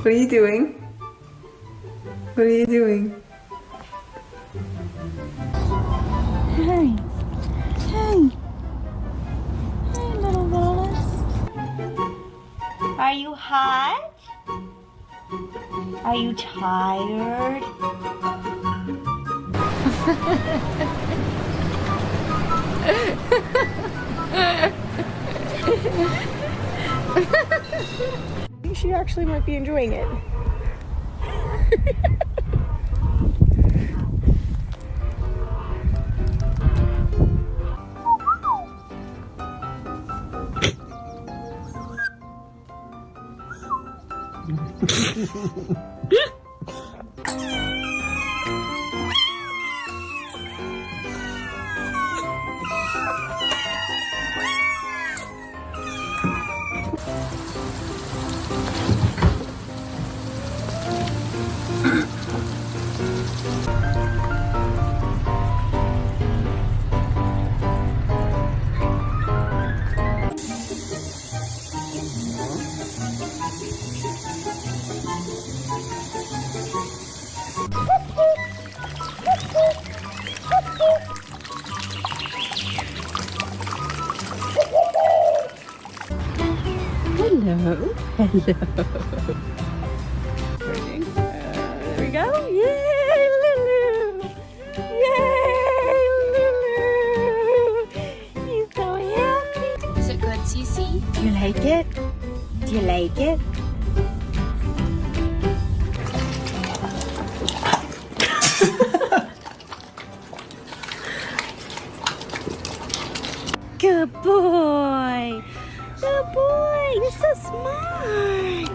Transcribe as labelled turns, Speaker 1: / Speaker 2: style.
Speaker 1: What are you doing? What are you doing?
Speaker 2: Hey. Hey. Hey, little Wallace. Are you hot? Are you tired?
Speaker 1: I think she actually might be enjoying it.
Speaker 2: Hello. Hello. There we go. Yay, Lulu. Yay, Lulu. He's so happy. Is it good, Cece? Do you like it? Do you like it? Good boy. Good boy. You're so smart.